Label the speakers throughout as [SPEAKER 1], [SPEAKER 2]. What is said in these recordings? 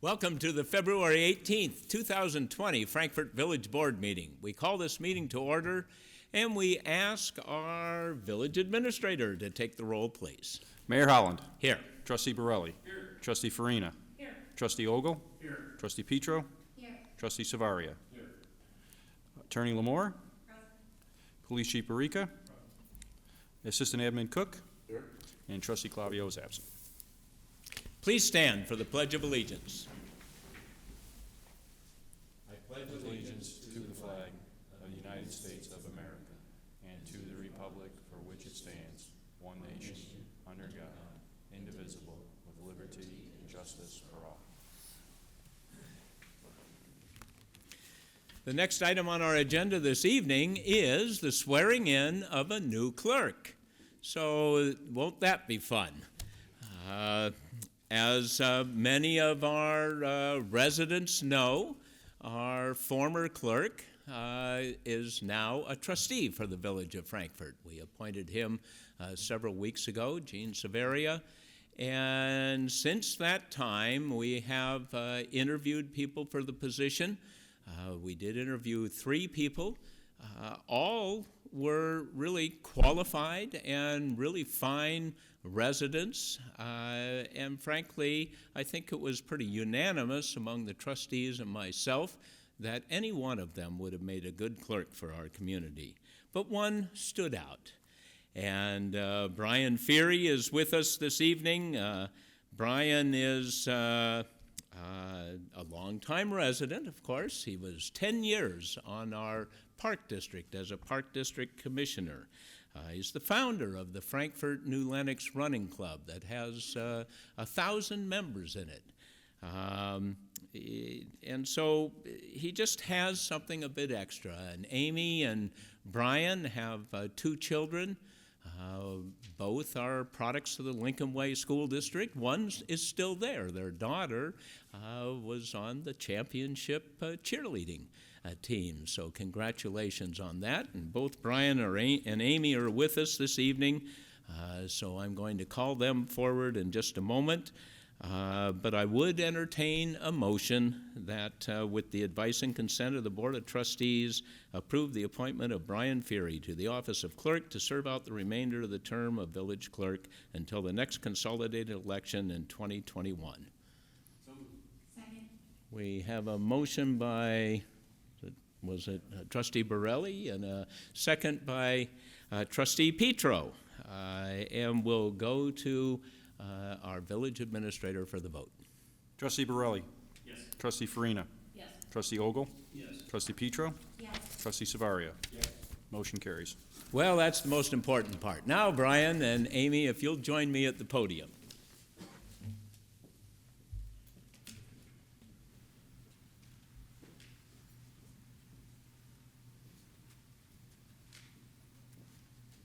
[SPEAKER 1] Welcome to the February 18th, 2020 Frankfort Village Board meeting. We call this meeting to order and we ask our village administrator to take the roll, please.
[SPEAKER 2] Mayor Holland.
[SPEAKER 1] Here.
[SPEAKER 2] Trustee Borelli.
[SPEAKER 3] Here.
[SPEAKER 2] Trustee Farina.
[SPEAKER 3] Here.
[SPEAKER 2] Trustee Ogle.
[SPEAKER 3] Here.
[SPEAKER 2] Trustee Petro.
[SPEAKER 3] Here.
[SPEAKER 2] Trustee Savaria.
[SPEAKER 3] Here.
[SPEAKER 2] Attorney Lamore.
[SPEAKER 3] Present.
[SPEAKER 2] Police Chief Barica. Assistant Admin Cook.
[SPEAKER 3] Here.
[SPEAKER 2] And Trustee Clavio is absent.
[SPEAKER 1] Please stand for the Pledge of Allegiance.
[SPEAKER 2] I pledge allegiance to the flag of the United States of America and to the republic for which it stands, one nation, under God, indivisible, with liberty and justice for all.
[SPEAKER 1] The next item on our agenda this evening is the swearing in of a new clerk. So won't that be fun? As many of our residents know, our former clerk is now a trustee for the village of Frankfort. We appointed him several weeks ago, Gene Savaria, and since that time we have interviewed people for the position. We did interview 3 people. All were really qualified and really fine residents, and frankly, I think it was pretty unanimous among the trustees and myself that any one of them would have made a good clerk for our community. But one stood out, and Brian Feary is with us this evening. Brian is a longtime resident, of course. He was 10 years on our Park District as a Park District Commissioner. He's the founder of the Frankfort New Lenox Running Club that has 1,000 members in it. And so he just has something a bit extra. And Amy and Brian have 2 children. Both are products of the Lincoln Way School District. One is still there. Their daughter was on the championship cheerleading team. So congratulations on that. And both Brian and Amy are with us this evening. So I'm going to call them forward in just a moment. But I would entertain a motion that, with the advice and consent of the Board of Trustees, approve the appointment of Brian Feary to the office of clerk to serve out the remainder of the term of village clerk until the next consolidated election in 2021.
[SPEAKER 3] Second.
[SPEAKER 1] We have a motion by, was it Trustee Borelli, and a second by Trustee Petro. And we'll go to our village administrator for the vote.
[SPEAKER 2] Trustee Borelli.
[SPEAKER 3] Yes.
[SPEAKER 2] Trustee Farina.
[SPEAKER 3] Yes.
[SPEAKER 2] Trustee Ogle.
[SPEAKER 3] Yes.
[SPEAKER 2] Trustee Petro.
[SPEAKER 3] Yes.
[SPEAKER 2] Trustee Savaria.
[SPEAKER 3] Yes.
[SPEAKER 2] Motion carries.
[SPEAKER 1] Well, that's the most important part. Now, Brian and Amy, if you'll join me at the podium.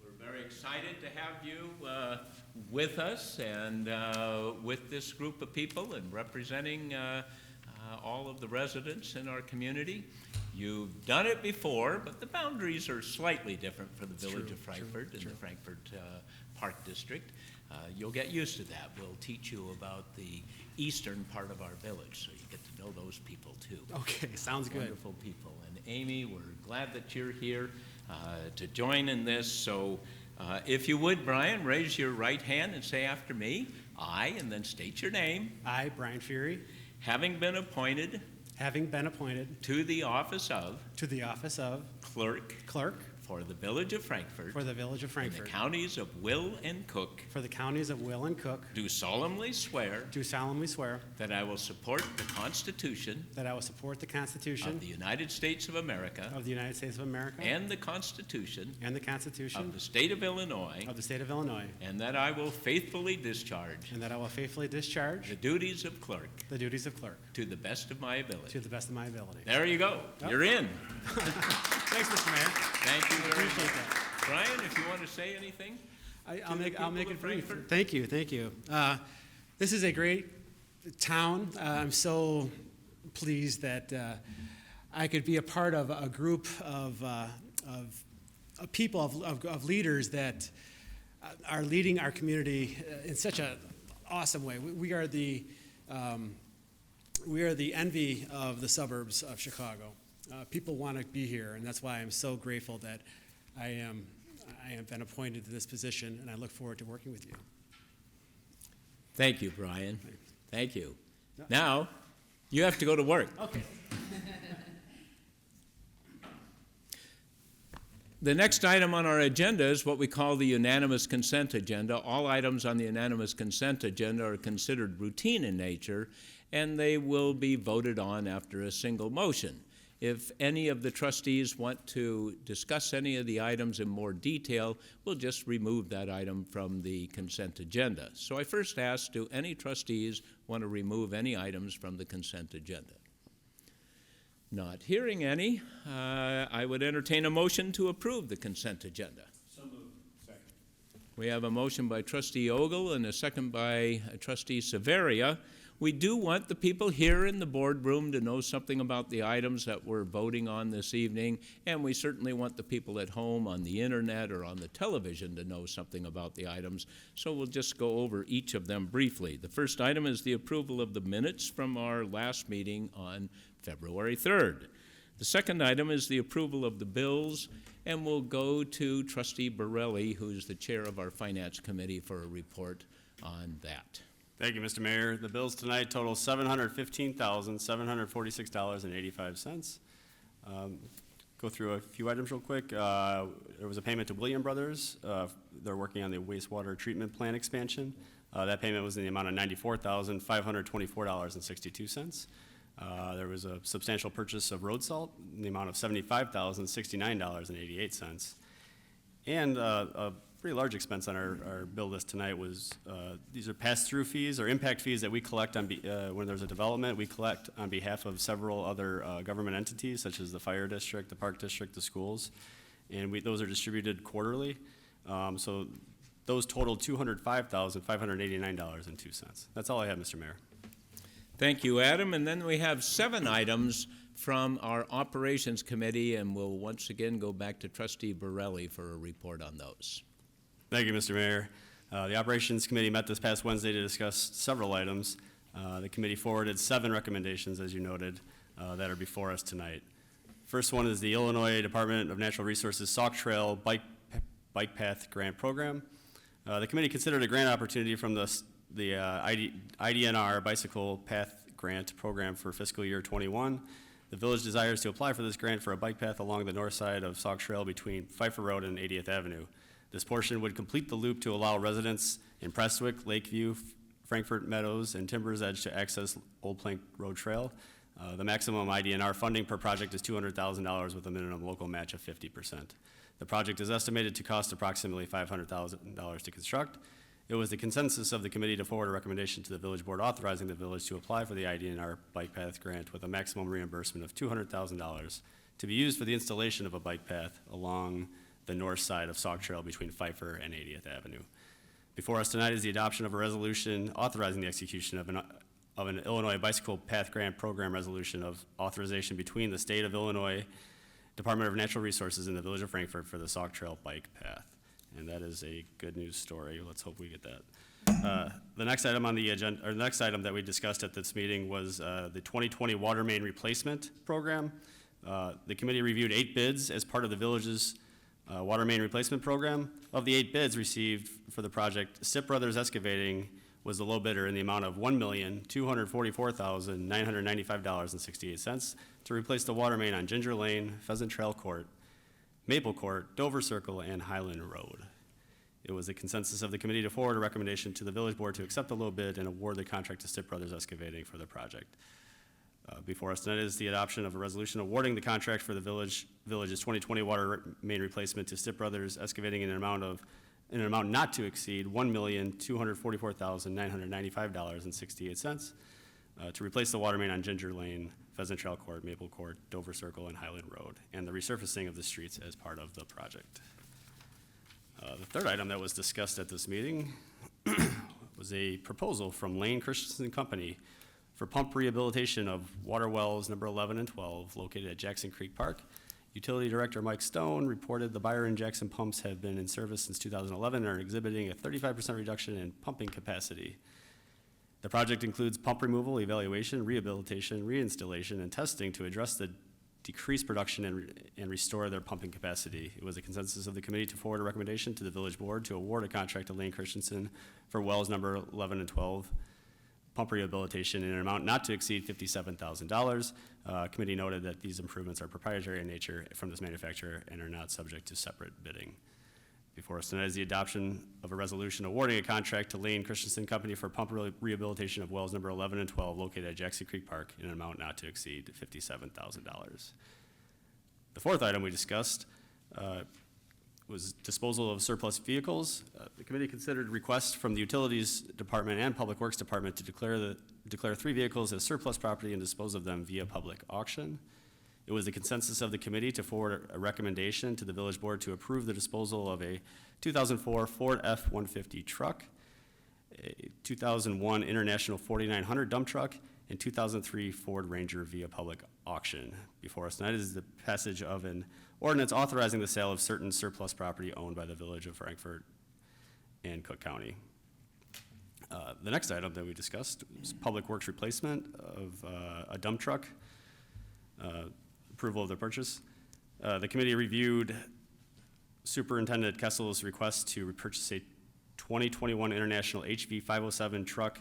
[SPEAKER 1] We're very excited to have you with us and with this group of people and representing all of the residents in our community. You've done it before, but the boundaries are slightly different for the village of Frankfort and the Frankfort Park District. You'll get used to that. We'll teach you about the eastern part of our village, so you get to know those people too.
[SPEAKER 4] Okay, sounds good.
[SPEAKER 1] Wonderful people. And Amy, we're glad that you're here to join in this. So if you would, Brian, raise your right hand and say after me, I, and then state your name.
[SPEAKER 4] I, Brian Feary,
[SPEAKER 1] Having been appointed
[SPEAKER 4] to the office of
[SPEAKER 1] clerk
[SPEAKER 4] clerk
[SPEAKER 1] for the village of Frankfort,
[SPEAKER 4] for the village of
[SPEAKER 1] in
[SPEAKER 4] Frankfort,
[SPEAKER 1] the counties of Will and Cook,
[SPEAKER 4] for the counties of Will and Cook,
[SPEAKER 1] do solemnly swear
[SPEAKER 4] that I will support the Constitution
[SPEAKER 1] that I will support the Constitution
[SPEAKER 4] of the United States of America
[SPEAKER 1] and the Constitution
[SPEAKER 4] and the Constitution
[SPEAKER 1] of the State of Illinois, and that I will faithfully discharge the duties of clerk to the best of my ability. There you go.
[SPEAKER 4] Yep.
[SPEAKER 1] You're in.
[SPEAKER 4] Thanks, Mr. Mayor.
[SPEAKER 1] Thank you very
[SPEAKER 4] Appreciate
[SPEAKER 1] much.
[SPEAKER 4] that.
[SPEAKER 1] Brian, if you want to say anything.
[SPEAKER 4] I'll make it brief.
[SPEAKER 1] Frankfort?
[SPEAKER 4] Thank you. This is a great town. I'm so pleased that I could be a part of a group of people, of leaders that are leading our community in such an awesome way. We are the we are the envy of the suburbs of Chicago. People want to be here, and that's why I'm so grateful that I have been appointed to this position, and I look forward to working with you.
[SPEAKER 1] Thank you, Brian. Thank you. Now, you have to go to work.
[SPEAKER 4] Okay.
[SPEAKER 1] The next item on our agenda is what we call the unanimous consent agenda. All items on the unanimous consent agenda are considered routine in nature, and they will be voted on after a single motion. If any of the trustees want to discuss any of the items in more detail, we'll just remove that item from the consent agenda. So I first ask, do any trustees want to remove any items from the consent agenda? Not hearing any, I would entertain a motion to approve the consent agenda.
[SPEAKER 2] So moved. Second.
[SPEAKER 1] We have a motion by Trustee Ogle and a second by Trustee Severia. We do want the people here in the boardroom to know something about the items that we're voting on this evening, and we certainly want the people at home on the internet or on the television to know something about the items, so we'll just go over each of them briefly. The first item is the approval of the minutes from our last meeting on February 3rd. The second item is the approval of the bills, and we'll go to Trustee Borelli, who's the chair of our Finance Committee, for a report on that.
[SPEAKER 5] Thank you, Mr. Mayor. The bills tonight total $715,746.85. Go through a few items real quick. There was a payment to William Brothers. They're working on the wastewater treatment plant expansion. That payment was in the amount of $94,524.62. There was a substantial purchase of road salt in the amount of $75,069.88. And a pretty large expense on our bill list tonight was, these are pass-through fees or impact fees that we collect on when there's a development. We collect on behalf of several other government entities, such as the fire district, the park district, the schools, and those are distributed quarterly. So those totaled $205,589.02. That's all I have, Mr. Mayor.
[SPEAKER 1] Thank you, Adam. And then we have 7 items from our Operations Committee, and we'll once again go back to Trustee Borelli for a report on those.
[SPEAKER 5] Thank you, Mr. Mayor. The Operations Committee met this past Wednesday to discuss several items. The committee forwarded 7 recommendations, as you noted, that are before us tonight. First one is the Illinois Department of Natural Resources Sauk Trail Bike Path Grant Program. The committee considered a grant opportunity from the IDNR Bicycle Path Grant Program for fiscal year 21. The village desires to apply for this grant for a bike path along the north side of Sauk Trail between Pfeiffer Road and 80th Avenue. This portion would complete the loop to allow residents in Prestwick, Lakeview, Frankfort Meadows, and Timbers Edge to access Old Plank Road Trail. The maximum IDNR funding per project is $200,000 with a minimum local match of 50%. The project is estimated to cost approximately $500,000 to construct. It was the consensus of the committee to forward a recommendation to the village board authorizing the village to apply for the IDNR bike path grant with a maximum reimbursement of $200,000 to be used for the installation of a bike path along the north side of Sauk Trail between Pfeiffer and 80th Avenue. Before us tonight is the adoption of a resolution authorizing the execution of an Illinois Bicycle Path Grant Program resolution of authorization between the State of Illinois Department of Natural Resources and the Village of Frankfort for the Sauk Trail bike path. And that is a good news story. Let's hope we get that. The next item on the agenda, or the next item that we discussed at this meeting was the 2020 water main replacement program. The committee reviewed 8 bids as part of the village's water main replacement program. Of the 8 bids received for the project, Stipp Brothers Excavating was the low bidder in the amount of $1,244,995.68 to replace the water main on Ginger Lane, Pheasant Trail Court, Maple Court, Dover Circle, and Highland Road. It was the consensus of the committee to forward a recommendation to the village board to accept the low bid and award the contract to Stipp Brothers Excavating for the project. Before us tonight is the adoption of a resolution awarding the contract for the village's 2020 water main replacement to Stipp Brothers Excavating in an amount not to exceed $1,244,995.68 to replace the water main on Ginger Lane, Pheasant Trail Court, Maple Court, Dover Circle, and Highland Road, and the resurfacing of the streets as part of the project. The third item that was discussed at this meeting was a proposal from Lane Christensen Company for pump rehabilitation of water wells number 11 and 12 located at Jackson Creek Park. Utility Director Mike Stone reported the Byron Jackson pumps have been in service since 2011 and are exhibiting a 35% reduction in pumping capacity. The project includes pump removal, evaluation, rehabilitation, reinstallation, and testing to address the decreased production and restore their pumping capacity. It was a consensus of the committee to forward a recommendation to the village board to award a contract to Lane Christensen for wells number 11 and 12 pump rehabilitation in an amount not to exceed $57,000. Committee noted that these improvements are proprietary in nature from this manufacturer and are not subject to separate bidding. Before us tonight is the adoption of a resolution awarding a contract to Lane Christensen Company for pump rehabilitation of wells number 11 and 12 located at Jackson Creek Park in an amount not to exceed $57,000. The fourth item we discussed was disposal of surplus vehicles. The committee considered requests from the Utilities Department and Public Works Department to declare 3 vehicles as surplus property and dispose of them via public auction. It was the consensus of the committee to forward a recommendation to the village board to approve the disposal of a 2004 Ford F-150 truck, a 2001 International 4900 dump truck, and 2003 Ford Ranger via public auction. Before us tonight is the passage of an ordinance authorizing the sale of certain surplus property owned by the village of Frankfort and Cook County. The next item that we discussed was public works replacement of a dump truck. Approval of the purchase. The committee reviewed Superintendent Kessel's request to repurchase a 2021 International HV 507 truck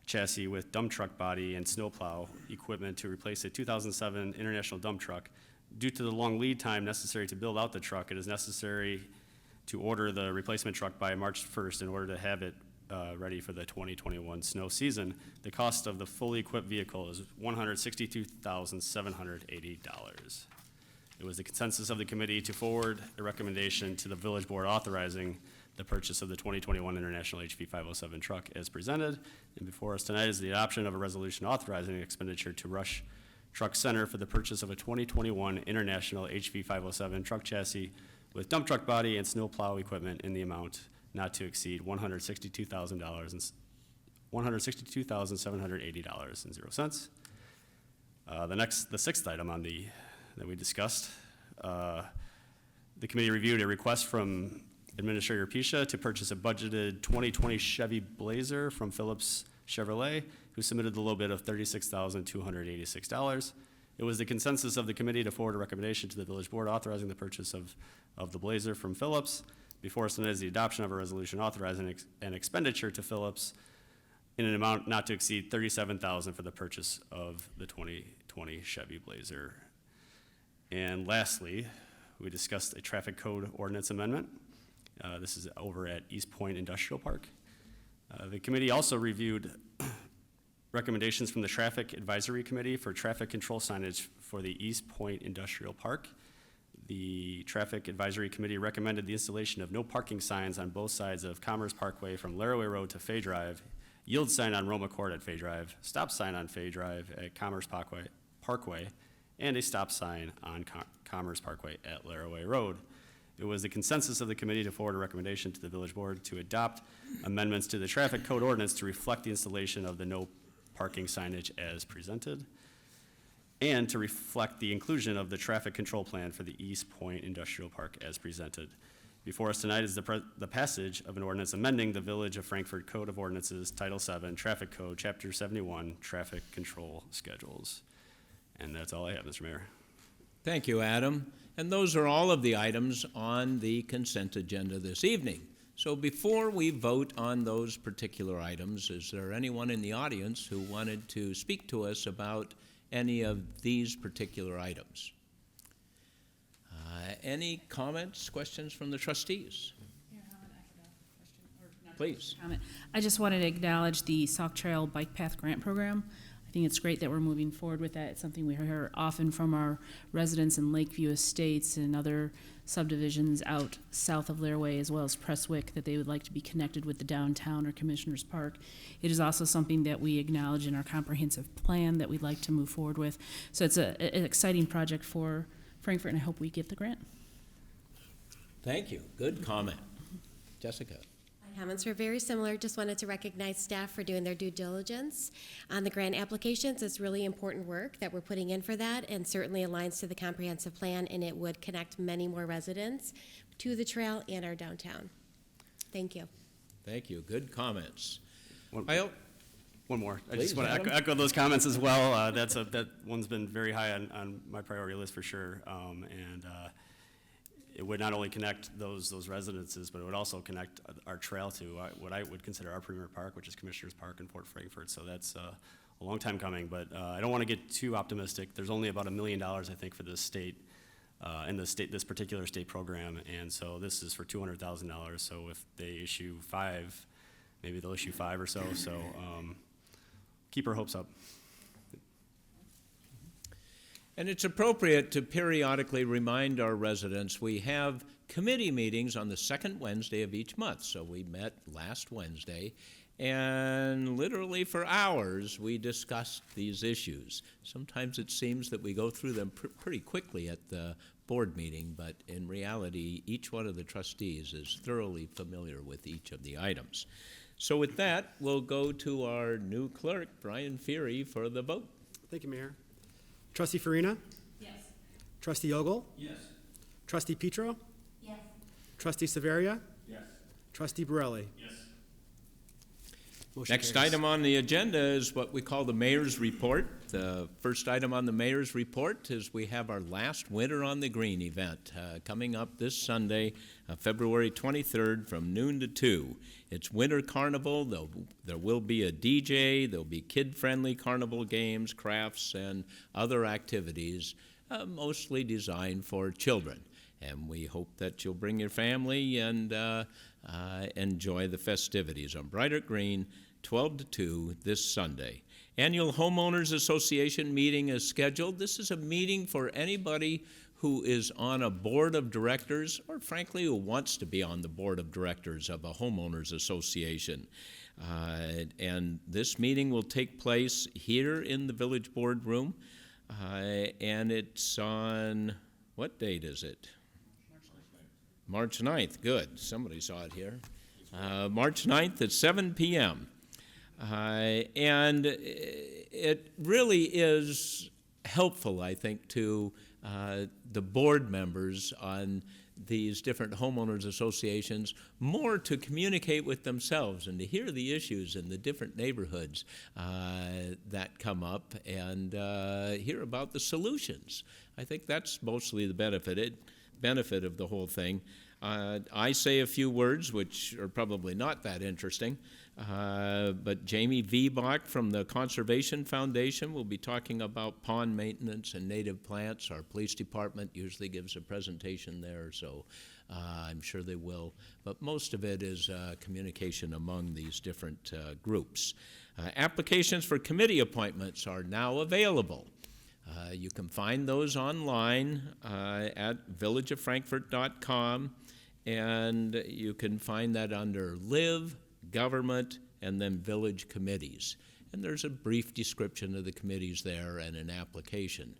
[SPEAKER 5] chassis with dump truck body and snowplow equipment to replace a 2007 International dump truck. Due to the long lead time necessary to build out the truck, it is necessary to order the replacement truck by March 1st in order to have it ready for the 2021 snow season. The cost of the fully equipped vehicle is $162,780. It was the consensus of the committee to forward a recommendation to the village board authorizing the purchase of the 2021 International HV 507 truck as presented. And before us tonight is the adoption of a resolution authorizing expenditure to Rush Truck Center for the purchase of a 2021 International HV 507 truck chassis with dump truck body and snowplow equipment in the amount not to exceed $162,780.00. The sixth item on that we discussed, the committee reviewed a request from Administrator Pisha to purchase a budgeted 2020 Chevy Blazer from Phillips Chevrolet, who submitted the low bid of $36,286. It was the consensus of the committee to forward a recommendation to the village board authorizing the purchase of the Blazer from Phillips. Before us tonight is the adoption of a resolution authorizing an expenditure to Phillips in an amount not to exceed $37,000 for the purchase of the 2020 Chevy Blazer. And lastly, we discussed a traffic code ordinance amendment. This is over at East Point Industrial Park. The committee also reviewed recommendations from the Traffic Advisory Committee for traffic control signage for the East Point Industrial Park. The Traffic Advisory Committee recommended the installation of no parking signs on both sides of Commerce Parkway from Laraway Road to Fay Drive, yield sign on Roma Court at Fay Drive, stop sign on Fay Drive at Commerce Parkway, and a stop sign on Commerce Parkway at Laraway Road. It was the consensus of the committee to forward a recommendation to the village board to adopt amendments to the traffic code ordinance to reflect the installation of the no parking signage as presented, and to reflect the inclusion of the traffic control plan for the East Point Industrial Park as presented. Before us tonight is the passage of an ordinance amending the Village of Frankfort Code of Ordinances, Title 7, Traffic Code, Chapter 71, Traffic Control Schedules. And that's all I have, Mr. Mayor.
[SPEAKER 1] Thank you, Adam. And those are all of the items on the consent agenda this evening. So before we vote on those particular items, is there anyone in the audience who wanted to speak to us about any of these particular items? Any comments, questions from the trustees? Please.
[SPEAKER 3] Comment. I just wanted to acknowledge the Sauk Trail Bike Path Grant Program. I think it's great that we're moving forward with that. It's something we hear often from our residents in Lakeview Estates and other subdivisions out south of Laraway, as well as Prestwick, that they would like to be connected with the downtown or Commissioners Park. It is also something that we acknowledge in our comprehensive plan that we'd like to move forward with. So it's an exciting project for Frankfort, and I hope we get the grant.
[SPEAKER 1] Thank you. Good comment. Jessica.
[SPEAKER 6] My comments were very similar. Just wanted to recognize staff for doing their due diligence on the grant applications. It's really important work that we're putting in for that, and certainly aligns to the comprehensive plan, and it would connect many more residents to the trail and our downtown. Thank you.
[SPEAKER 1] Thank you. Good comments.
[SPEAKER 5] One- One more. I
[SPEAKER 1] Please,
[SPEAKER 5] just want to
[SPEAKER 1] Adam.
[SPEAKER 5] echo those comments as well. That one's been very high on my priority list for sure. And it would not only connect those residences, but it would also connect our trail to what I would consider our premier park, which is Commissioners Park in Port Frankfort. So that's a long time coming, but I don't want to get too optimistic. There's only about $1 million, I think, for this state, this particular state program, and so this is for $200,000. So if they issue 5, maybe they'll issue 5 or so. So keep our hopes up.
[SPEAKER 1] And it's appropriate to periodically remind our residents we have committee meetings on the second Wednesday of each month. So we met last Wednesday, and literally for hours we discussed these issues. Sometimes it seems that we go through them pretty quickly at the board meeting, but in reality, each one of the trustees is thoroughly familiar with each of the items. So with that, we'll go to our new clerk, Brian Feary, for the vote.
[SPEAKER 4] Thank you, Mayor. Trustee Farina?
[SPEAKER 3] Yes.
[SPEAKER 4] Trustee Ogle?
[SPEAKER 2] Yes.
[SPEAKER 4] Trustee Petro?
[SPEAKER 3] Yes.
[SPEAKER 4] Trustee Severia?
[SPEAKER 2] Yes.
[SPEAKER 4] Trustee Borelli?
[SPEAKER 2] Yes.
[SPEAKER 4] Motion
[SPEAKER 1] Next
[SPEAKER 4] carries.
[SPEAKER 1] item on the agenda is what we call the mayor's report. The first item on the mayor's report is we have our last Winter on the Green event coming up this Sunday, February 23rd from noon to 2. It's Winter Carnival. There will be a DJ. There'll be kid-friendly carnival games, crafts, and other activities, mostly designed for children. And we hope that you'll bring your family and enjoy the festivities on Brighter Green, 12 to 2 this Sunday. Annual Homeowners Association meeting is scheduled. This is a meeting for anybody who is on a board of directors, or frankly, who wants to be on the board of directors of a homeowners association. And this meeting will take place here in the village boardroom, and it's on, what date is it? March 9th, good. Somebody saw it here. March 9th at 7 p.m. And it really is helpful, I think, to the board members on these different homeowners associations more to communicate with themselves and to hear the issues in the different neighborhoods that come up and hear about the solutions. I think that's mostly the benefit of the whole thing. I say a few words which are probably not that interesting, but Jamie Viebach from the Conservation Foundation will be talking about pond maintenance and native plants. Our police department usually gives a presentation there, so I'm sure they will. But most of it is communication among these different groups. Applications for committee appointments are now available. You can find those online at villageoffrankfort.com, and you can find that under Live, Government, and then Village Committees. And there's a brief description of the committees there and an application.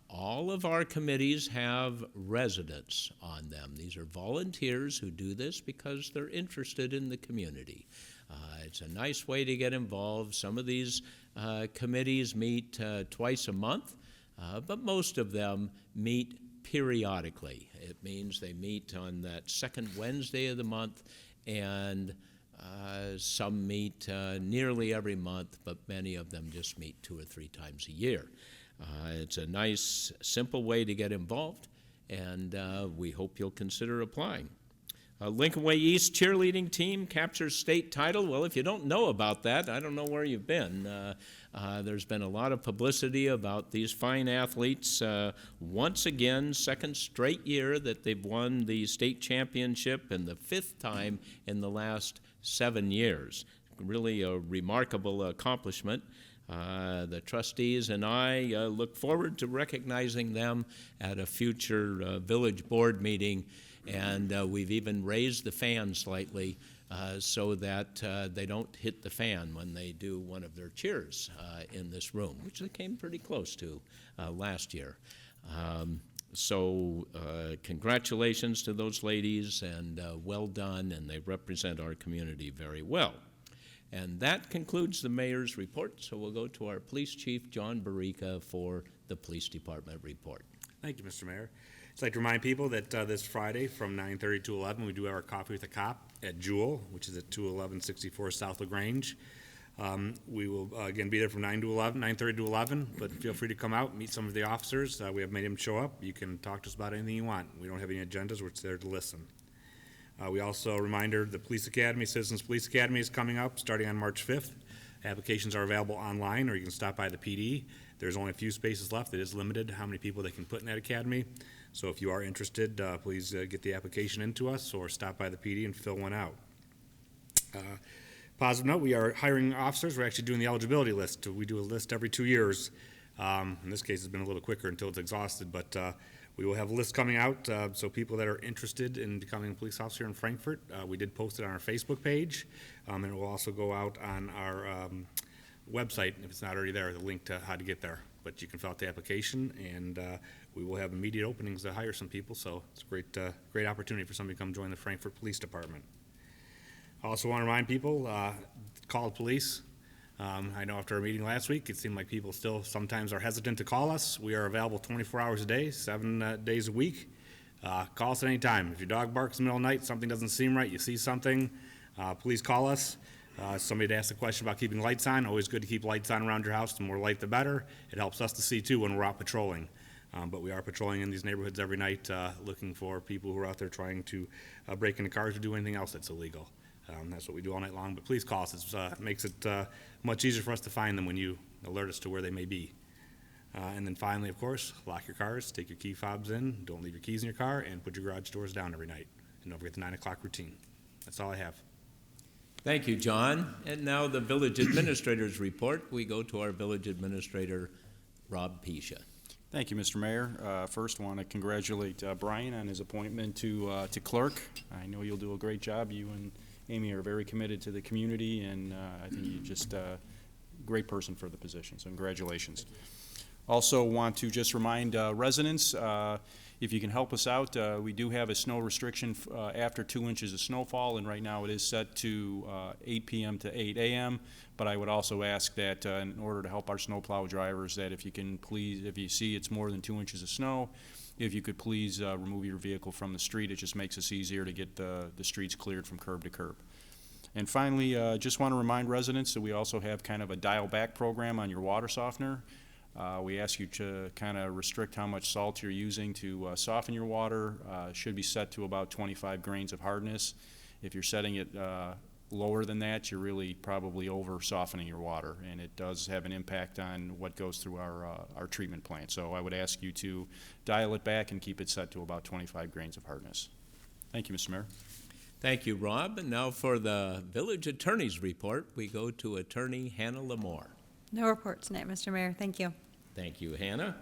[SPEAKER 1] All of our committees have residents on them. These are volunteers who do this because they're interested in the community. It's a nice way to get involved. Some of these committees meet twice a month, but most of them meet periodically. It means they meet on that second Wednesday of the month, and some meet nearly every month, but many of them just meet 2 or 3 times a year. It's a nice, simple way to get involved, and we hope you'll consider applying. Lincoln Way East cheerleading team captures state title. Well, if you don't know about that, I don't know where you've been. There's been a lot of publicity about these fine athletes. Once again, second straight year that they've won the state championship, and the 5th time in the last 7 years. Really a remarkable accomplishment. The trustees and I look forward to recognizing them at a future village board meeting, and we've even raised the fan slightly so that they don't hit the fan when they do one of their cheers in this room, which they came pretty close to last year. So congratulations to those ladies, and well done, and they represent our community very well. And that concludes the mayor's report, so we'll go to our police chief, John Barica, for the police department report.
[SPEAKER 7] Thank you, Mr. Mayor. I'd like to remind people that this Friday from 9:30 to 11, we do have our Coffee with a Cop at Jewel, which is at 21164 South LaGrange. We will, again, be there from 9:30 to 11, but feel free to come out, meet some of the officers. We have made them show up. You can talk to us about anything you want. We don't have any agendas. We're just there to listen. We also, a reminder, the Police Academy, Citizens Police Academy is coming up starting on March 5th. Applications are available online, or you can stop by the PD. There's only a few spaces left. It is limited how many people they can put in that academy. So if you are interested, please get the application into us or stop by the PD and fill one out. Positive note, we are hiring officers. We're actually doing the eligibility list. We do a list every 2 years. In this case, it's been a little quicker until it's exhausted, but we will have a list coming out, so people that are interested in becoming a police officer in Frankfort, we did post it on our Facebook page, and it will also go out on our website, if it's not already there, the link to how to get there. But you can fill out the application, and we will have immediate openings to hire some people, so it's a great opportunity for somebody to come join the Frankfort Police Department. I also want to remind people, call the police. I know after our meeting last week, it seemed like people still sometimes are hesitant to call us. We are available 24 hours a day, 7 days a week. Call us at any time. If your dog barks in the middle of the night, something doesn't seem right, you see something, please call us. Somebody asked a question about keeping lights on. Always good to keep lights on around your house. The more light, the better. It helps us to see, too, when we're out patrolling. But we are patrolling in these neighborhoods every night, looking for people who are out there trying to break into cars or do anything else that's illegal. That's what we do all night long, but please call us. It makes it much easier for us to find them when you alert us to where they may be. And then finally, of course, lock your cars, take your key fobs in, don't leave your keys in your car, and put your garage doors down every night. And don't forget the 9 o'clock routine. That's all I have.
[SPEAKER 1] Thank you, John. And now the village administrator's report. We go to our village administrator, Rob Pisha.
[SPEAKER 2] Thank you, Mr. Mayor. First, I want to congratulate Brian on his appointment to clerk. I know you'll do a great job. You and Amy are very committed to the community, and I think you're just a great person for the position, so congratulations. Also want to just remind residents, if you can help us out, we do have a snow restriction after 2 inches of snowfall, and right now it is set to 8 p.m. to 8 a.m., but I would also ask that in order to help our snowplow drivers, that if you can please, if you see it's more than 2 inches of snow, if you could please remove your vehicle from the street. It just makes us easier to get the streets cleared from curb to curb. And finally, just want to remind residents that we also have kind of a dial back program on your water softener. We ask you to kind of restrict how much salt you're using to soften your water. Should be set to about 25 grains of hardness. If you're setting it lower than that, you're really probably over softening your water, and it does have an impact on what goes through our treatment plant. So I would ask you to dial it back and keep it set to about 25 grains of hardness. Thank you, Mr. Mayor.
[SPEAKER 1] Thank you, Rob. And now for the village attorney's report, we go to Attorney Hannah Lamore.
[SPEAKER 8] No report tonight, Mr. Mayor. Thank you.
[SPEAKER 1] Thank you, Hannah.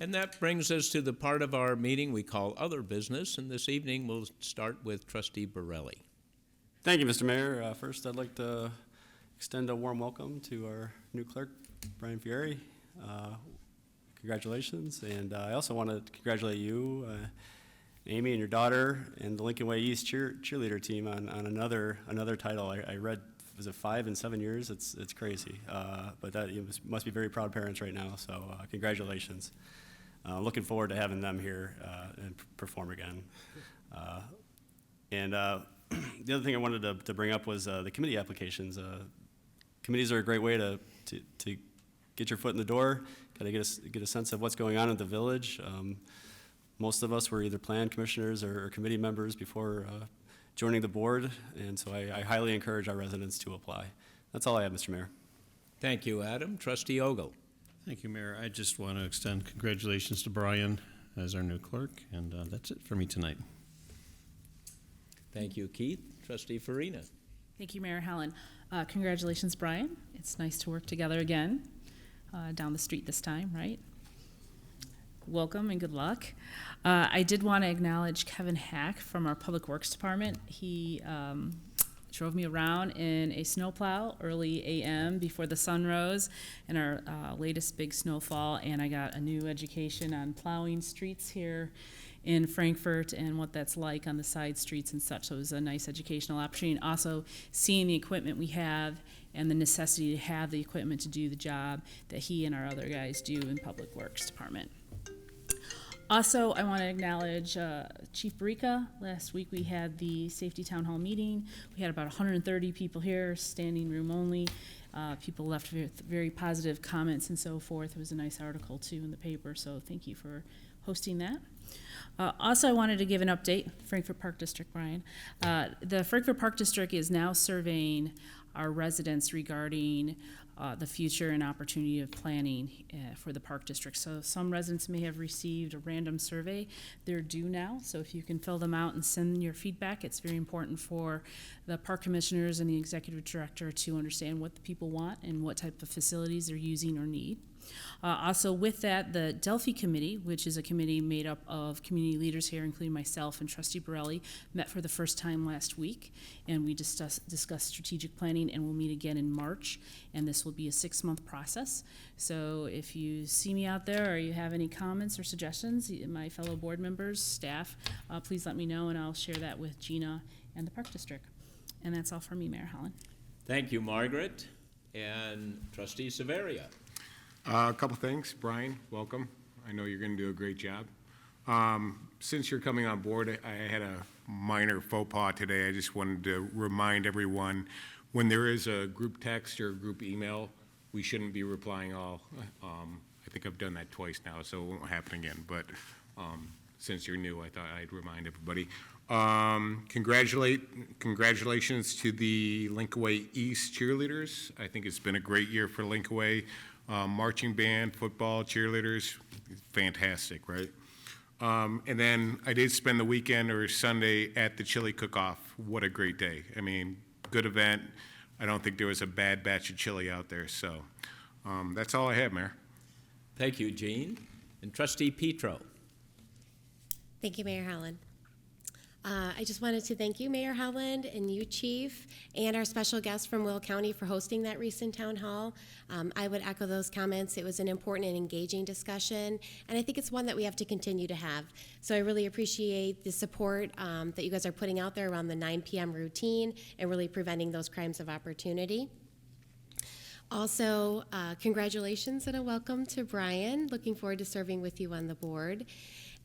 [SPEAKER 1] And that brings us to the part of our meeting we call Other Business, and this evening we'll start with Trustee Borelli.
[SPEAKER 5] Thank you, Mr. Mayor. First, I'd like to extend a warm welcome to our new clerk, Brian Fieri. Congratulations. And I also want to congratulate you, Amy, and your daughter, and the Lincoln Way East cheerleader team on another title. I read, was it 5 in 7 years? It's crazy. But that you must be very proud parents right now, so congratulations. Looking forward to having them here and perform again. The other thing I wanted to bring up was the committee applications. Committees are a great way to get your foot in the door, kind of get a sense of what's going on in the village. Most of us were either plan commissioners or committee members before joining the board, and so I highly encourage our residents to apply. That's all I have, Mr. Mayor.
[SPEAKER 1] Thank you, Adam. Trustee Ogle.
[SPEAKER 9] Thank you, Mayor. I just want to extend congratulations to Brian as our new clerk, and that's it for me tonight.
[SPEAKER 1] Thank you, Keith. Trustee Farina.
[SPEAKER 3] Thank you, Mayor Helen. Congratulations, Brian. It's nice to work together again, down the street this time, right? Welcome and good luck. I did want to acknowledge Kevin Hack from our Public Works Department. He drove me around in a snowplow early a.m. before the sun rose in our latest big snowfall, and I got a new education on plowing streets here in Frankfort and what that's like on the side streets and such. So it was a nice educational opportunity. And also seeing the equipment we have and the necessity to have the equipment to do the job that he and our other guys do in Public Works Department. Also, I want to acknowledge Chief Barica. Last week we had the Safety Town Hall meeting. We had about 130 people here, standing room only. People left very positive comments and so forth. It was a nice article, too, in the paper, so thank you for hosting that. Also, I wanted to give an update, Frankfort Park District, Brian. The Frankfort Park District is now surveying our residents regarding the future and opportunity of planning for the Park District. So some residents may have received a random survey. They're due now, so if you can fill them out and send your feedback, it's very important for the park commissioners and the executive director to understand what the people want and what type of facilities they're using or need. Also with that, the Delphi Committee, which is a committee made up of community leaders here, including myself and Trustee Borelli, met for the first time last week, and we discussed strategic planning, and we'll meet again in March, and this will be a 6-month process. So if you see me out there or you have any comments or suggestions, my fellow board members, staff, please let me know, and I'll share that with Gina and the Park District. And that's all for me, Mayor Holland.
[SPEAKER 1] Thank you, Margaret. And Trustee Severia.
[SPEAKER 10] A couple things. Brian, welcome. I know you're going to do a great job. Since you're coming on board, I had a minor faux pas today. I just wanted to remind everyone, when there is a group text or a group email, we shouldn't be replying all. I think I've done that twice now, so it won't happen again. But since you're new, I thought I'd remind everybody. Congratulations to the Linkaway East cheerleaders. I think it's been a great year for Linkaway. Marching band, football, cheerleaders, fantastic, right? And then I did spend the weekend or Sunday at the chili cook-off. What a great day. I mean, good event. I don't think there was a bad batch of chili out there. So that's all I have, Mayor.
[SPEAKER 1] Thank you, Jean. And Trustee Petro.
[SPEAKER 6] Thank you, Mayor Holland. I just wanted to thank you, Mayor Holland, and you, Chief, and our special guest from Will County for hosting that recent town hall. I would echo those comments. It was an important and engaging discussion, and I think it's one that we have to continue to have. So I really appreciate the support that you guys are putting out there around the 9 p.m. routine and really preventing those crimes of opportunity. Also, congratulations and a welcome to Brian. Looking forward to serving with you on the board.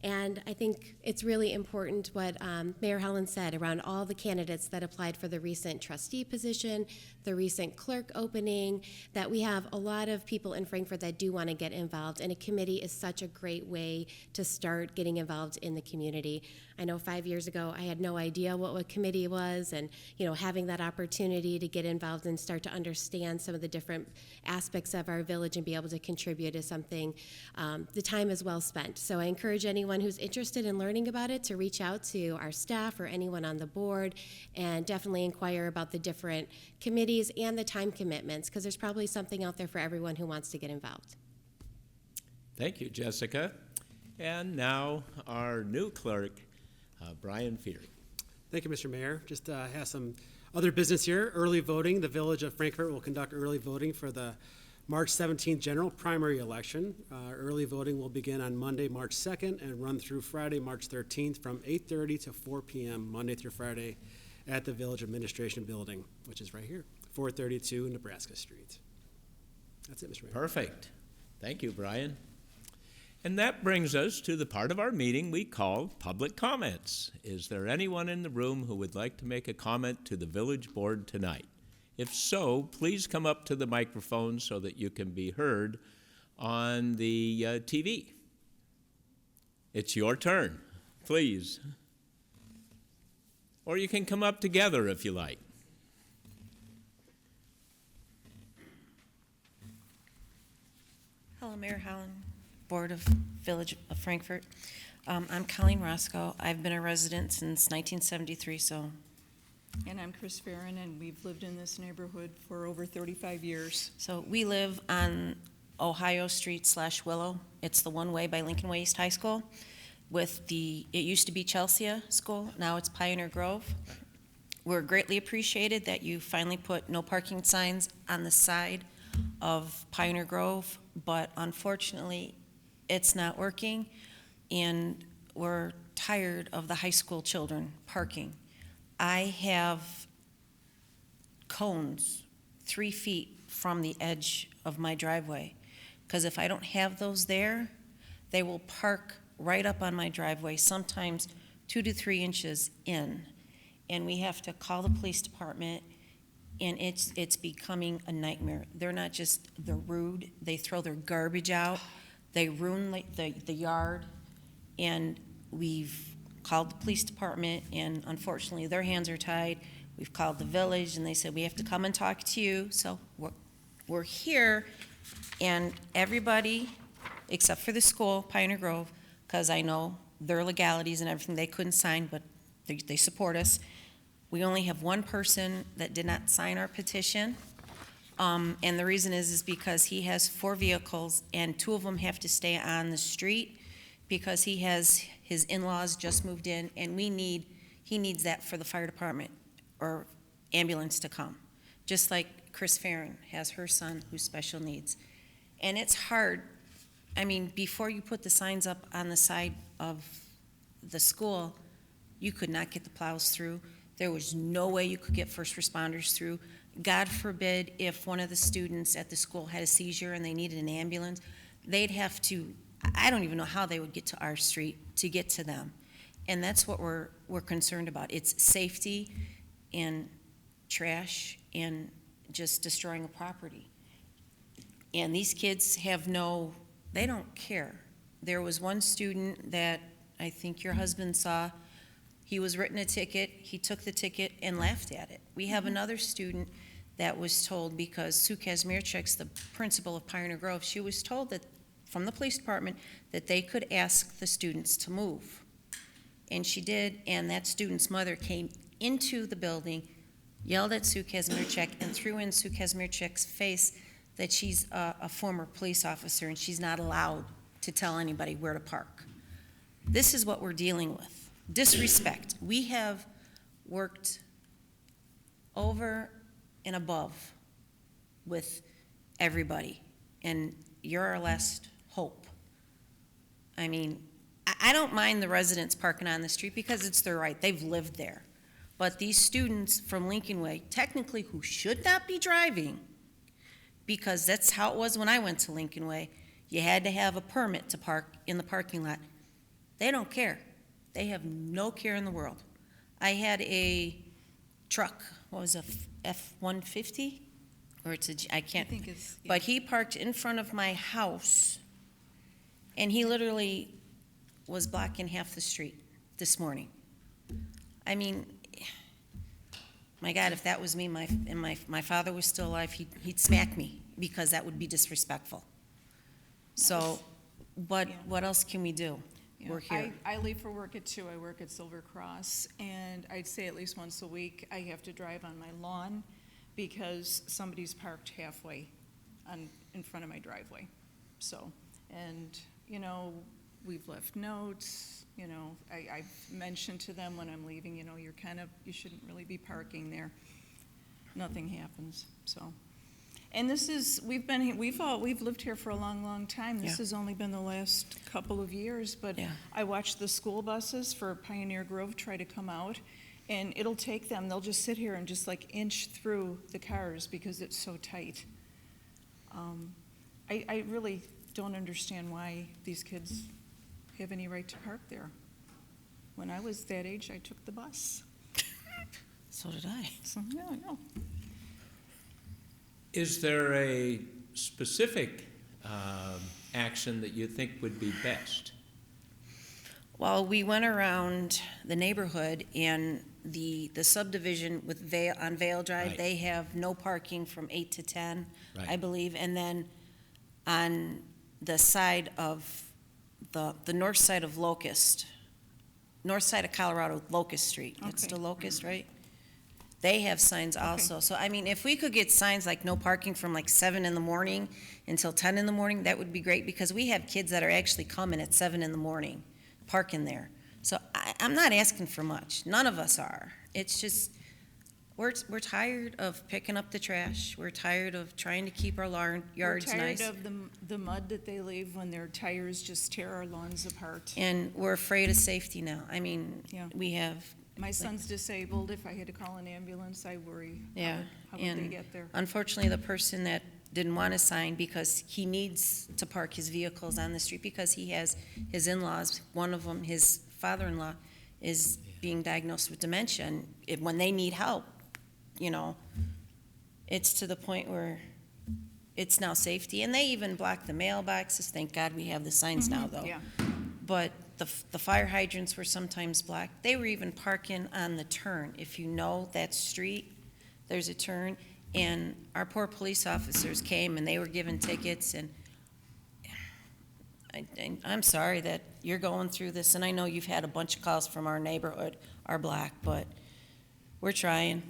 [SPEAKER 6] And I think it's really important what Mayor Holland said around all the candidates that applied for the recent trustee position, the recent clerk opening, that we have a lot of people in Frankfort that do want to get involved, and a committee is such a great way to start getting involved in the community. I know 5 years ago I had no idea what a committee was, and having that opportunity to get involved and start to understand some of the different aspects of our village and be able to contribute is something, the time is well spent. So I encourage anyone who's interested in learning about it to reach out to our staff or anyone on the board, and definitely inquire about the different committees and the time commitments, because there's probably something out there for everyone who wants to get involved.
[SPEAKER 1] Thank you, Jessica. And now our new clerk, Brian Feeder.
[SPEAKER 4] Thank you, Mr. Mayor. Just have some other business here. Early voting. The Village of Frankfort will conduct early voting for the March 17th general primary election. Early voting will begin on Monday, March 2nd, and run through Friday, March 13th from 8:30 to 4 p.m. Monday through Friday at the Village Administration Building, which is right here, 432 Nebraska Street. That's it, Mr. Mayor.
[SPEAKER 1] Perfect. Thank you, Brian. And that brings us to the part of our meeting we call public comments. Is there anyone in the room who would like to make a comment to the village board tonight? If so, please come up to the microphone so that you can be heard on the TV. It's your turn, please. Or you can come up together if you like.
[SPEAKER 11] Hello, Mayor Holland, Board of Village of Frankfort. I'm Colleen Roscoe. I've been a resident since 1973, so.
[SPEAKER 12] And I'm Chris Farron, and we've lived in this neighborhood for over 35 years.
[SPEAKER 11] So we live on Ohio Street / Willow. It's the one way by Lincoln Way East High School. It used to be Chelsea School, now it's Pioneer Grove. We're greatly appreciated that you finally put no parking signs on the side of Pioneer Grove, but unfortunately, it's not working, and we're tired of the high school children parking. I have cones 3 feet from the edge of my driveway, because if I don't have those there, they will park right up on my driveway, sometimes 2 to 3 inches in, and we have to call the police department and it's becoming a nightmare. They're rude, they throw their garbage out, they ruin the yard, and we've called the police department, and unfortunately, their hands are tied. We've called the village, and they said, we have to come and talk to you, so we're here, and everybody, except for the school, Pioneer Grove, because I know their legalities and everything, they couldn't sign, but they support us. We only have one person that did not sign our petition, and the reason is because he has 4 vehicles, and 2 of them have to stay on the street because his in-laws just moved in, and he needs that for the fire department or ambulance to come, just like Chris Farron has her son who's special needs. And it's hard. I mean, before you put the signs up on the side of the school, you could not get the plows through. There was no way you could get first responders through. God forbid if one of the students at the school had a seizure and they needed an ambulance, they'd have to, I don't even know how they would get to our street to get to them. And that's what we're concerned about. It's safety and trash and just destroying a property. And these kids they don't care. There was one student that I think your husband saw. He was written a ticket, he took the ticket and laughed at it. We have another student that was told, because Sue Kazmierczyk's the principal of Pioneer Grove, she was told that, from the police department, that they could ask the students to move. And she did, and that student's mother came into the building, yelled at Sue Kazmierczyk, and threw in Sue Kazmierczyk's face that she's a former police officer and she's not allowed to tell anybody where to park. This is what we're dealing with. Disrespect. We have worked over and above with everybody, and you're our last hope. I mean, I don't mind the residents parking on the street because it's their right. They've lived there. But these students from Lincoln Way, technically who should not be driving, because that's how it was when I went to Lincoln Way. You had to have a permit to park in the parking lot. They don't care. They have no care in the world. I had a truck, what was it, F-150? Or I can't,
[SPEAKER 12] I think it's, yeah.
[SPEAKER 11] but he parked in front of my house, and he literally was blocking half the street this morning. I mean, my God, if that was me, my father was still alive, he'd smack me, because that would be disrespectful. So, but
[SPEAKER 12] Yeah.
[SPEAKER 11] what else can we do?
[SPEAKER 12] Yeah.
[SPEAKER 11] We're here.
[SPEAKER 12] I leave for work at 2. I work at Silver Cross, and I'd say at least once a week I have to drive on my lawn because somebody's parked halfway in front of my driveway. So, and, we've left notes, I've mentioned to them when I'm leaving, you shouldn't really be parking there. Nothing happens, so. And this is, we've lived here for a long, long time. This
[SPEAKER 11] Yeah.
[SPEAKER 12] has only been the last couple of years, but
[SPEAKER 11] Yeah.
[SPEAKER 12] I watch the school buses for Pioneer Grove try to come out, and it'll take them, they'll just sit here and just inch through the cars because it's so tight. I really don't understand why these kids have any right to park there. When I was that age, I took the bus.
[SPEAKER 11] So did I.
[SPEAKER 12] So, yeah, I know.
[SPEAKER 1] Is there a specific action that you think would be best?
[SPEAKER 11] Well, we went around the neighborhood, and the subdivision on Vale Drive,
[SPEAKER 1] Right.
[SPEAKER 11] they have no parking from 8 to 10,
[SPEAKER 1] Right.
[SPEAKER 11] I believe. And then on the side of, the north side of north side of Colorado, Locust Street. It's
[SPEAKER 12] Okay.
[SPEAKER 11] the Locust, right? They have signs also. So, I mean, if we could get signs like no parking from 7 in the morning until 10 in the morning, that would be great, because we have kids that are actually coming at 7 in the morning, parking there. So I'm not asking for much. None of us are. It's just, we're tired of picking up the trash. We're tired of trying to keep our yards nice.
[SPEAKER 12] We're tired of the mud that they leave when their tires just tear our lawns apart.
[SPEAKER 11] And we're afraid of safety now. I mean,
[SPEAKER 12] Yeah.
[SPEAKER 11] we have,
[SPEAKER 12] My son's disabled. If I had to call an ambulance, I worry.
[SPEAKER 11] Yeah,
[SPEAKER 12] How would they
[SPEAKER 11] and
[SPEAKER 12] get there?
[SPEAKER 11] unfortunately, the person that didn't want to sign, because he needs to park his vehicles on the street because he has his in-laws, one of them, his father-in-law, is being diagnosed with dementia, and when they need help, It's to the point where it's now safety, and they even block the mailboxes. Thank God we have the signs now, though.
[SPEAKER 12] Yeah.
[SPEAKER 11] But the fire hydrants were sometimes blocked. They were even parking on the turn. If you know that street, there's a turn, and our poor police officers came and they were given tickets, and I'm sorry that you're going through this, and I know you've had a bunch of calls from our neighborhood, our block, but we're trying.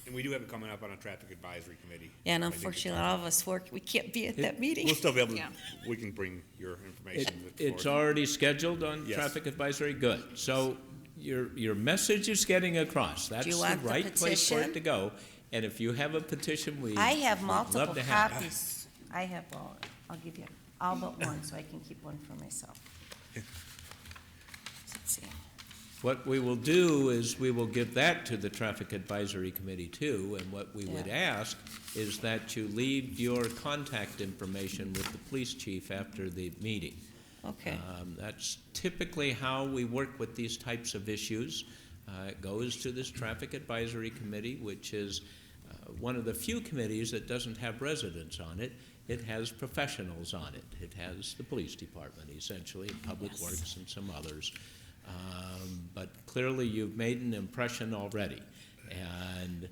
[SPEAKER 7] And we do have it coming up on a traffic advisory committee.
[SPEAKER 11] And
[SPEAKER 7] I think
[SPEAKER 11] unfortunately, all of us work, we can't be at that meeting.
[SPEAKER 7] We'll still be able to,
[SPEAKER 12] Yeah.
[SPEAKER 7] we can bring your information.
[SPEAKER 1] It's already scheduled on
[SPEAKER 7] Yes.
[SPEAKER 1] traffic advisory? Good. So your message is getting across. That's
[SPEAKER 11] you
[SPEAKER 1] the
[SPEAKER 11] want the
[SPEAKER 1] right place for
[SPEAKER 11] petition?
[SPEAKER 1] it to go. And if you have a petition,
[SPEAKER 11] I have
[SPEAKER 1] we'd
[SPEAKER 11] multiple
[SPEAKER 1] love to have it.
[SPEAKER 11] copies. Well, I'll give you all but one, so I can keep one for myself. Let's see.
[SPEAKER 1] What we will do is we will give that to the Traffic Advisory Committee too, and what we would
[SPEAKER 11] Yeah.
[SPEAKER 1] ask is that you leave your contact information with the police chief after the meeting.
[SPEAKER 11] Okay.
[SPEAKER 1] That's typically how we work with these types of issues. It goes to this Traffic Advisory Committee, which is one of the few committees that doesn't have residents on it. It has professionals on it. It has the police department, essentially, Public
[SPEAKER 11] Yes.
[SPEAKER 1] Works and some others. But clearly, you've made an impression already, and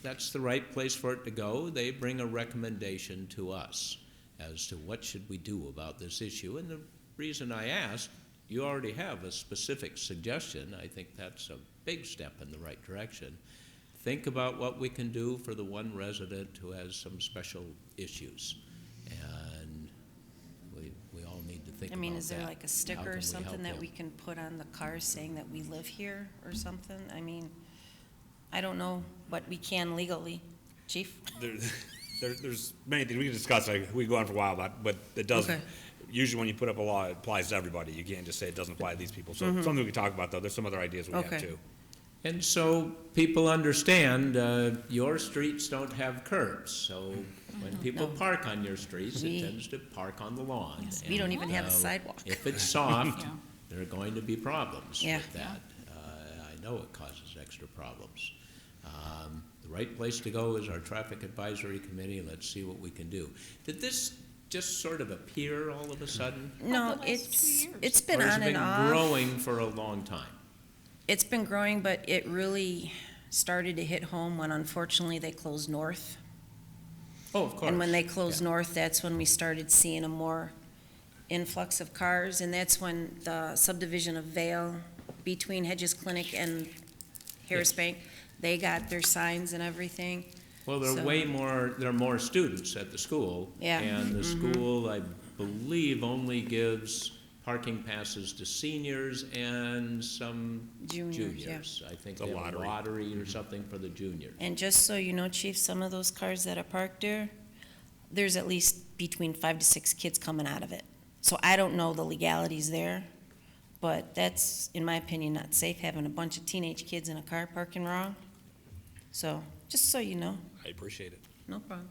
[SPEAKER 1] that's the right place for it to go. They bring a recommendation to us as to what should we do about this issue. And the reason I asked, you already have a specific suggestion. I think that's a big step in the right direction. Think about what we can do for the one resident who has some special issues, and we all need to think
[SPEAKER 11] I mean,
[SPEAKER 1] about
[SPEAKER 11] is there
[SPEAKER 1] that.
[SPEAKER 11] like a
[SPEAKER 1] How
[SPEAKER 11] sticker
[SPEAKER 1] can
[SPEAKER 11] or
[SPEAKER 1] we
[SPEAKER 11] something
[SPEAKER 1] help
[SPEAKER 11] that
[SPEAKER 1] him?
[SPEAKER 11] we can put on the cars saying that we live here or something? I mean, I don't know what we can legally. Chief?
[SPEAKER 7] There's many things we can discuss, we can go on for a while, but it doesn't.
[SPEAKER 11] Okay.
[SPEAKER 7] Usually when you put up a law, it applies to everybody. You can't just say it doesn't apply to these people. So something we can talk about, though. There's some other ideas we have
[SPEAKER 11] Okay.
[SPEAKER 7] too.
[SPEAKER 1] And so people understand, your streets don't have curbs, so when people park on your streets,
[SPEAKER 11] We-
[SPEAKER 1] it tends to park on the lawn.
[SPEAKER 11] Yes, we don't even have a
[SPEAKER 1] And,
[SPEAKER 11] sidewalk.
[SPEAKER 1] If it's soft,
[SPEAKER 12] Yeah.
[SPEAKER 1] there are going to be problems
[SPEAKER 11] Yeah.
[SPEAKER 1] with that. I know it causes extra problems. The right place to go is our Traffic Advisory Committee. Let's see what we can do. Did this just sort of appear all of a sudden?
[SPEAKER 11] No,
[SPEAKER 12] the last 2 years.
[SPEAKER 11] it's been
[SPEAKER 1] Or has
[SPEAKER 11] on
[SPEAKER 1] it
[SPEAKER 11] and
[SPEAKER 1] been
[SPEAKER 11] off.
[SPEAKER 1] growing for a long time?
[SPEAKER 11] It's been growing, but it really started to hit home when unfortunately they closed north.
[SPEAKER 1] Oh, of course.
[SPEAKER 11] And when they closed
[SPEAKER 1] Yeah.
[SPEAKER 11] north, that's when we started seeing a more influx of cars, and that's when the subdivision of Vale between Hedges Clinic and Harris
[SPEAKER 1] Yes.
[SPEAKER 11] Bank, they got their signs and everything.
[SPEAKER 1] Well, there
[SPEAKER 11] So-
[SPEAKER 1] are more students at the school.
[SPEAKER 11] Yeah.
[SPEAKER 1] And the school, I believe, only gives parking passes to seniors and some
[SPEAKER 11] Juniors, yeah.
[SPEAKER 1] juniors. I think
[SPEAKER 7] It's a
[SPEAKER 1] they have a
[SPEAKER 7] lottery.
[SPEAKER 1] lottery or something for the juniors.
[SPEAKER 11] And just so you know, Chief, some of those cars that are parked there, there's at least between 5 to 6 kids coming out of it. So I don't know the legalities there, but that's, in my opinion, not safe, having a bunch of teenage kids in a car parking wrong. So, just so you know,
[SPEAKER 7] I appreciate it.
[SPEAKER 11] no problem.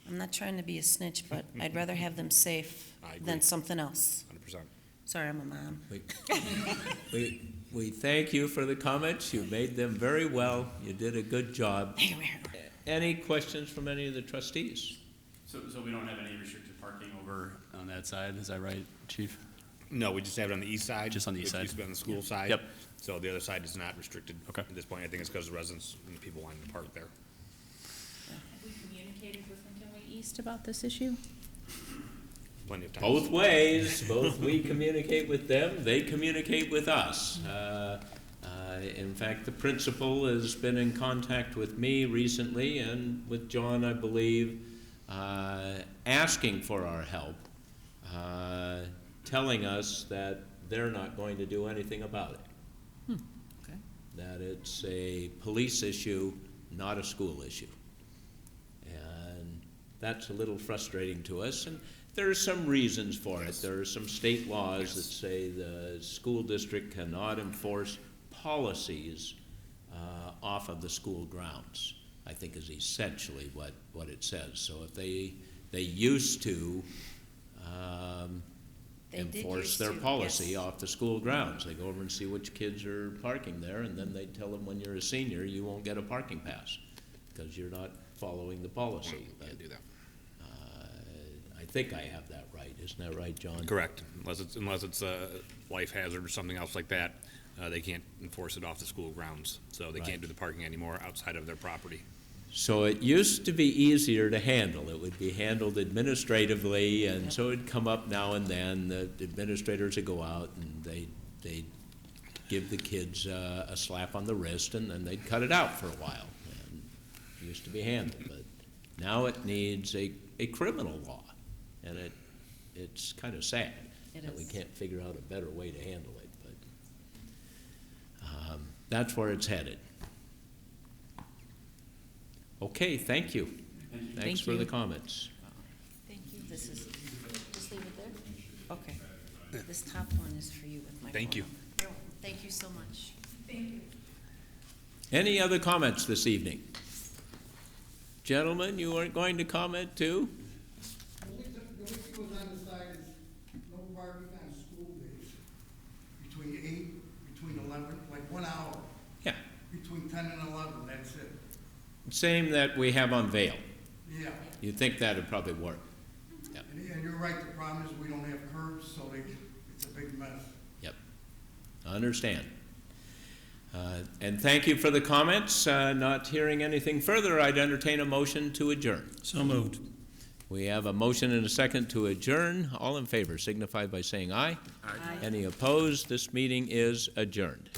[SPEAKER 11] I'm not trying to be a snitch, but I'd rather have them safe
[SPEAKER 7] I agree.
[SPEAKER 11] than something else.
[SPEAKER 7] 100%.
[SPEAKER 11] Sorry, I'm a mom.
[SPEAKER 1] We thank you for the comments. You made them very well. You did a good job.
[SPEAKER 11] Hey, Mayor.
[SPEAKER 1] Any questions from any of the trustees?
[SPEAKER 5] So we don't have any restricted parking over on that side, is that right, Chief?
[SPEAKER 7] No, we just have it on the east side.
[SPEAKER 5] Just on the east
[SPEAKER 7] It
[SPEAKER 5] side.
[SPEAKER 7] used to be on the school side.
[SPEAKER 5] Yep.
[SPEAKER 7] So the other side is not restricted.
[SPEAKER 5] Okay.
[SPEAKER 7] At this point, I think it's because the residents and the people wanting to park there.
[SPEAKER 3] Have we communicated with Lincoln Way East about this issue?
[SPEAKER 7] Plenty of time.
[SPEAKER 1] Both ways, both we communicate with them, they communicate with us. In fact, the principal has been in contact with me recently and with John, I believe, asking for our help, telling us that they're not going to do anything about it.
[SPEAKER 3] Okay.
[SPEAKER 1] That it's a police issue, not a school issue. And that's a little frustrating to us, and there are some reasons for it. There are some state laws that say the school district cannot enforce policies off of the school grounds, I think is essentially what it says. So if they used to
[SPEAKER 11] They did
[SPEAKER 1] enforce
[SPEAKER 11] used
[SPEAKER 1] their
[SPEAKER 11] to,
[SPEAKER 1] policy
[SPEAKER 11] yes.
[SPEAKER 1] off the school grounds. They go over and see which kids are parking there, and then they tell them when you're a senior, you won't get a parking pass. because you're not following the policy.
[SPEAKER 7] Can't do that.
[SPEAKER 1] I think I have that right. Isn't that right, John?
[SPEAKER 7] Correct, unless it's a life hazard or something else like that, they can't enforce it off the school grounds. So they
[SPEAKER 1] Right.
[SPEAKER 7] can't do the parking anymore outside of their property.
[SPEAKER 1] So it used to be easier to handle. It would be handled administratively, and so it'd come up now and then. The administrators would go out and they'd give the kids a slap on the wrist, and then they'd cut it out for a while. And it used to be handled, but now it needs a criminal law, and it's kind of sad that we can't figure out a better way to handle it, but that's where it's headed. Okay, thank you. Thanks
[SPEAKER 3] Thank
[SPEAKER 1] for the
[SPEAKER 3] you.
[SPEAKER 1] comments.
[SPEAKER 11] Thank you. This is, just leave it there? Okay. This top one is for you with my.
[SPEAKER 7] Thank you.
[SPEAKER 11] phone number. You're welcome. Thank you so much.
[SPEAKER 1] Any other comments this evening? Gentlemen, you weren't going to comment too?
[SPEAKER 13] The only thing was on the side is no parking on school days, between 11, like 1 hour,
[SPEAKER 1] Yeah,
[SPEAKER 13] between 10 and 11, that's it.
[SPEAKER 1] same that we have on Vail.
[SPEAKER 13] Yeah,
[SPEAKER 1] You'd think that'd probably work.
[SPEAKER 13] and you're right, the problem is we don't have curbs, so it's a big mess.
[SPEAKER 1] Yep, I understand. And thank you for the comments. Not hearing anything further, I'd entertain a motion to adjourn.
[SPEAKER 9] So moved.
[SPEAKER 1] We have a motion and a second to adjourn. All in favor signify by saying aye.
[SPEAKER 3] Aye.
[SPEAKER 1] Any opposed? This meeting is adjourned.